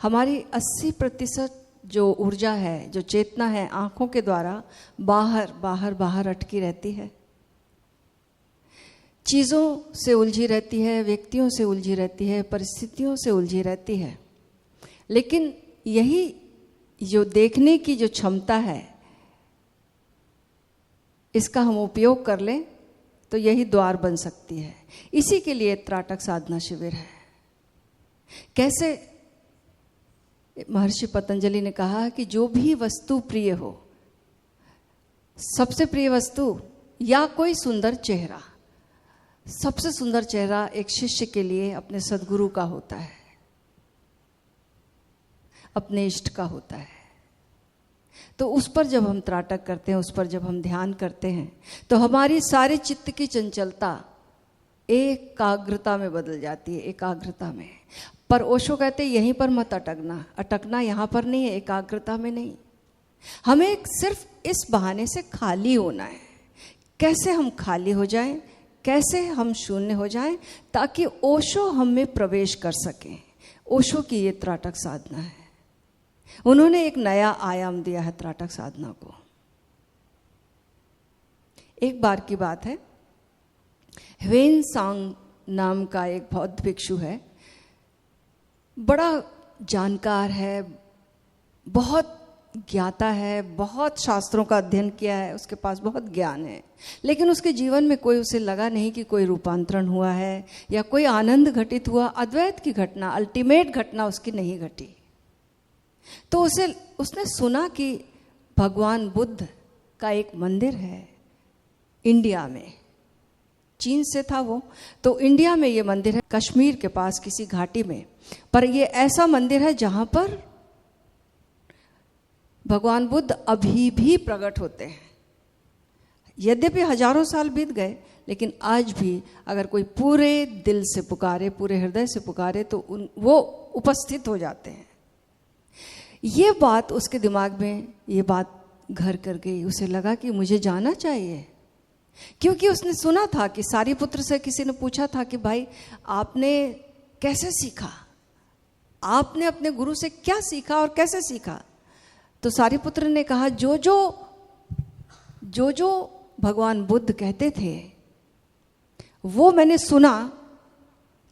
हमारी 80% जो ऊर्जा है, जो चेतना है, आंखों के द्वारा बाहर बाहर बाहर अटकी रहती है, चीज़ों से उलझी रहती है, व्यक्तियों से उलझी रहती है, परिस्थितियों से उलझी रहती है। लेकिन यही जो देखने की जो क्षमता है, इसका हम उपयोग कर लें तो यही द्वार बन सकती है। इसी के लिए त्राटक साधना शिविर है। कैसे? महर्षि पतंजलि ने कहा कि जो भी वस्तु प्रिय हो, सबसे प्रिय वस्तु या कोई सुंदर चेहरा, सबसे सुंदर चेहरा एक शिष्य के लिए अपने सद्गुरु का होता है, अपने इष्ट का होता है। तो उस पर जब हम त्राटक करते हैं, उस पर जब हम ध्यान करते हैं, तो हमारी सारी चित्त की चंचलता एकाग्रता में बदल जाती है, एकाग्रता में। पर ओशो कहते हैं यहीं पर मत अटकना, अटकना यहाँ पर नहीं है, एकाग्रता में नहीं। हमें सिर्फ इस बहाने से खाली होना है। कैसे हम खाली हो जाएं, कैसे हम शून्य हो जाएं, ताकि ओशो हम में प्रवेश कर सकें। ओशो की ये त्राटक साधना है। उन्होंने एक नया आयाम दिया है त्राटक साधना को। एक बार की बात है, ह्वेन सांग नाम का एक बौद्ध भिक्षु है, बड़ा जानकार है, बहुत ज्ञाता है, बहुत शास्त्रों का अध्ययन किया है, उसके पास बहुत ज्ञान है। लेकिन उसके जीवन में कोई उसे लगा नहीं कि कोई रूपांतरण हुआ है या कोई आनंद घटित हुआ। अद्वैत की घटना, अल्टीमेट घटना उसकी नहीं घटी। तो उसने सुना कि भगवान बुद्ध का एक मंदिर है इंडिया में। चीन से था वो, तो इंडिया में ये मंदिर है, कश्मीर के पास किसी घाटी में। पर ये ऐसा मंदिर है जहां पर भगवान बुद्ध अभी भी प्रकट होते हैं। यद्यपि हजारों साल बीत गए, लेकिन आज भी अगर कोई पूरे दिल से पुकारे, पूरे हृदय से पुकारे, तो वो उपस्थित हो जाते हैं। ये बात उसके दिमाग में, ये बात घर कर गई। उसे लगा कि मुझे जाना चाहिए, क्योंकि उसने सुना था कि सारिपुत्र से किसी ने पूछा था कि भाई आपने कैसे सीखा, आपने अपने गुरु से क्या सीखा और कैसे सीखा? तो सारिपुत्र ने कहा जो जो भगवान बुद्ध कहते थे वो मैंने सुना,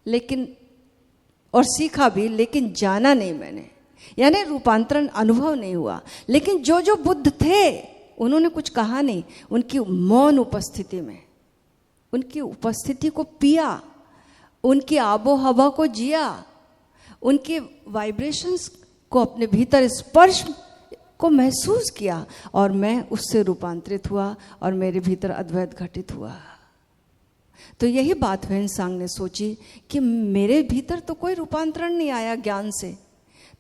लेकिन और सीखा भी, लेकिन जाना नहीं मैंने, यानी रूपांतरण अनुभव नहीं हुआ। लेकिन जो जो बुद्ध थे उन्होंने कुछ कहा नहीं, उनकी मौन उपस्थिति में, उनकी उपस्थिति को पिया, उनकी आबो हवा को जिया, उनके वाइब्रेशंस को अपने भीतर, स्पर्श को महसूस किया, और मैं उससे रूपांतरित हुआ और मेरे भीतर अद्वैत घटित हुआ। तो यही बात ह्वेन सांग ने सोची कि मेरे भीतर तो कोई रूपांतरण नहीं आया ज्ञान से,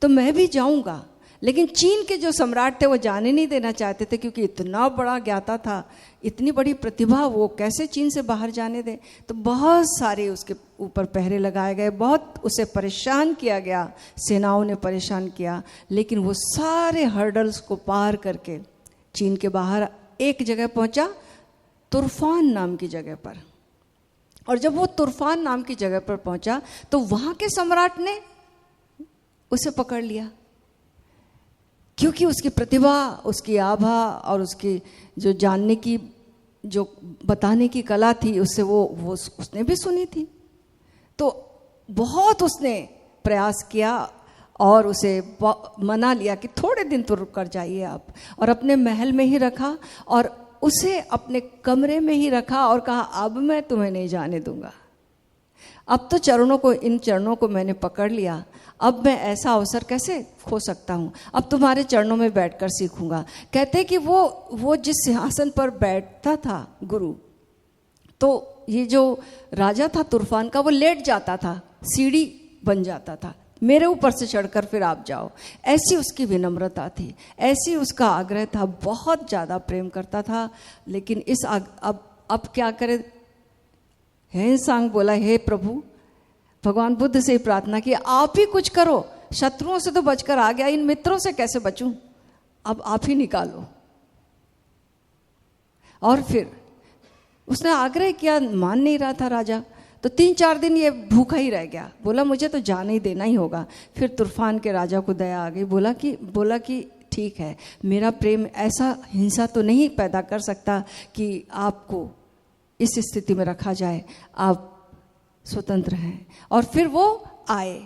तो मैं भी जाऊंगा। लेकिन चीन के जो सम्राट थे वो जाने नहीं देना चाहते थे, क्योंकि इतना बड़ा ज्ञाता था, इतनी बड़ी प्रतिभा, वो कैसे चीन से बाहर जाने दे। तो बहुत सारे उसके ऊपर पहरे लगाए गए, बहुत उसे परेशान किया गया, सेनाओं ने परेशान किया। लेकिन वो सारे हर्डल्स को पार करके चीन के बाहर एक जगह पहुंचा, तुर्फान नाम की जगह पर। और जब वो तुर्फान नाम की जगह पर पहुंचा तो वहां के सम्राट ने उसे पकड़ लिया, क्योंकि उसकी प्रतिभा, उसकी आभा और उसकी जो जानने की, जो बताने की कला थी, उससे वो उसने भी सुनी थी। तो बहुत उसने प्रयास किया और उसे मना लिया कि थोड़े दिन तो रुक कर जाइए आप, और अपने महल में ही रखा और उसे अपने कमरे में ही रखा और कहा अब मैं तुम्हें नहीं जाने दूंगा। अब तो इन चरणों को मैंने पकड़ लिया, अब मैं ऐसा अवसर कैसे खो सकता हूँ, अब तुम्हारे चरणों में बैठकर सीखूंगा। कहते कि वो जिस सिंहासन पर बैठता था गुरु, तो ये जो राजा था तुर्फान का, वो लेट जाता था, सीढ़ी बन जाता था, मेरे ऊपर से चढ़कर फिर आप जाओ। ऐसी उसकी विनम्रता थी, ऐसी उसका आग्रह था, बहुत ज़्यादा प्रेम करता था। लेकिन अब क्या करे? ह्वेन सांग बोला, हे प्रभु, भगवान बुद्ध से प्रार्थना की, आप ही कुछ करो, शत्रुओं से तो बचकर आ गया, इन मित्रों से कैसे बचूं, अब आप ही निकालो। और फिर उसने आग्रह किया, मान नहीं रहा था राजा। तो 3-4 दिन ये भूखा ही रह गया। बोला मुझे तो जाने ही देना ही होगा। फिर तुर्फान के राजा को दया आ गई। बोला कि ठीक है, मेरा प्रेम ऐसा हिंसा तो नहीं पैदा कर सकता कि आपको इस स्थिति में रखा जाए, आप स्वतंत्र हैं। और फिर वो आए,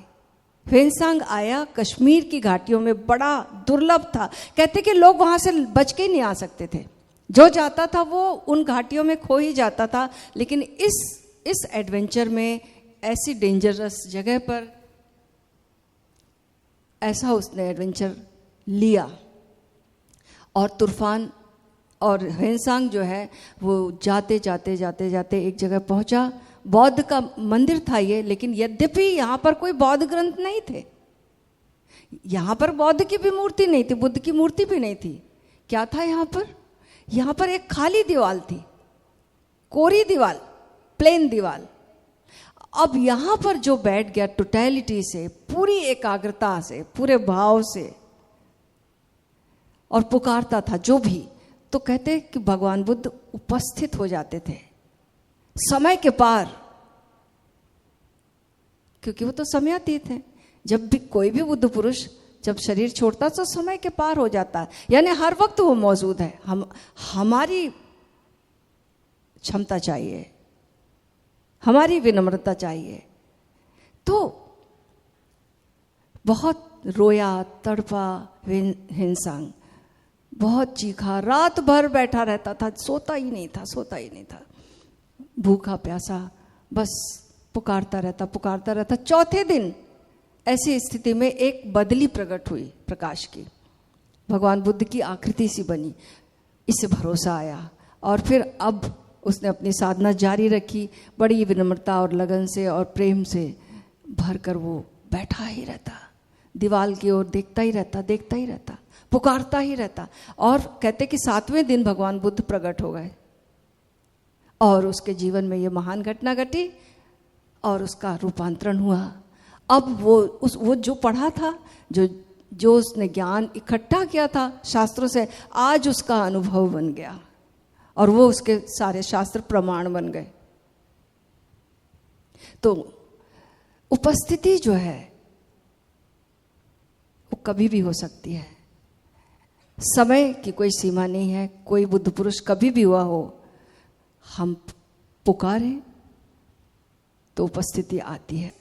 ह्वेनसांग आया। कश्मीर की घाटियों में बड़ा दुर्लभ था, कहते कि लोग वहां से बच के नहीं आ सकते थे, जो जाता था वो उन घाटियों में खो ही जाता था। लेकिन इस एडवेंचर में, ऐसी डेंजरस जगह पर ऐसा उसने एडवेंचर लिया। और तुर्फान और ह्वेनसांग जो है वो जाते जाते एक जगह पहुंचा। बौद्ध का मंदिर था ये, लेकिन यद्यपि यहाँ पर कोई बौद्ध ग्रंथ नहीं थे, यहाँ पर बौद्ध की भी मूर्ति नहीं थी, बुद्ध की मूर्ति भी नहीं थी। क्या था यहाँ पर? यहाँ पर एक खाली दीवार थी, कोरी दीवार, प्लेन दीवार। अब यहाँ पर जो बैठ गया टोटलिटी से, पूरी एकाग्रता से, पूरे भाव से, और पुकारता था जो भी, तो कहते कि भगवान बुद्ध उपस्थित हो जाते थे समय के पार, क्योंकि वो तो समयातीत है। जब भी कोई भी बुद्ध पुरुष जब शरीर छोड़ता तो समय के पार हो जाता है, यानी हर वक्त वो मौजूद है। हमारी क्षमता चाहिए, हमारी विनम्रता चाहिए। तो बहुत रोया, तड़पा ह्वेनसांग, बहुत चीखा, रात भर बैठा रहता था, सोता ही नहीं था, भूखा प्यासा, बस पुकारता रहता। चौथे दिन ऐसी स्थिति में एक बदली प्रकट हुई प्रकाश की, भगवान बुद्ध की आकृति सी बनी। इससे भरोसा आया और फिर अब उसने अपनी साधना जारी रखी, बड़ी विनम्रता और लगन से और प्रेम से भरकर वो बैठा ही रहता, दीवार की ओर देखता ही रहता, पुकारता ही रहता। और कहते कि 7वें दिन भगवान बुद्ध प्रकट हो गए और उसके जीवन में ये महान घटना घटी और उसका रूपांतरण हुआ। अब वो जो पढ़ा था, जो उसने ज्ञान इकट्ठा किया था शास्त्रों से, आज उसका अनुभव बन गया और वो उसके सारे शास्त्र प्रमाण बन गए। तो उपस्थिति जो है वो कभी भी हो सकती है, समय की कोई सीमा नहीं है। कोई बुद्ध पुरुष कभी भी हुआ हो, हम पुकारें तो उपस्थिति आती है।